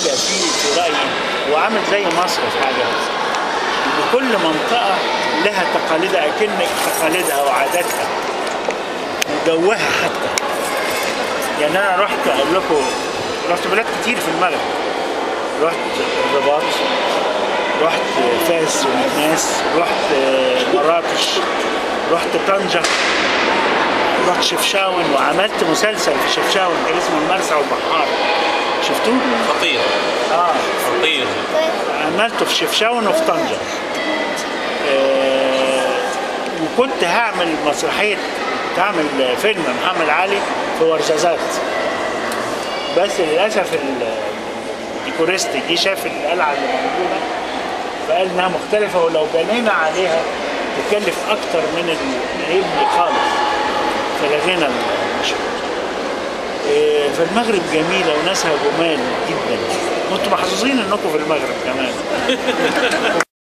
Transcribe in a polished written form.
حاجه في رايي هو عامل زي مصر في حاجه، كل منطقه لها تقاليدها، اكنك تقاليدها وعاداتها وجوها حتى. يعني انا رحت اقول لكم، رحت بلاد كتير في المغرب، رحت الرباط، رحت فاس ومكناس، رحت مراكش، رحت طنجة، رحت شفشاون، وعملت مسلسل في شفشاون كان اسمه المرسى والبحار، شفتوه؟ خطير. خطير. عملته في شفشاون وفي طنجة. وكنت هعمل مسرحية، كنت هعمل فيلم محمد علي في ورزازات، بس للأسف الديكوريست جه شاف القلعة اللي موجودة فقال إنها مختلفة، ولو بنينا عليها تكلف أكتر من اللي يبني خالص، فلغينا المشروع. فالمغرب جميلة وناسها جمال جدا، وانتم محظوظين انكم في المغرب كمان.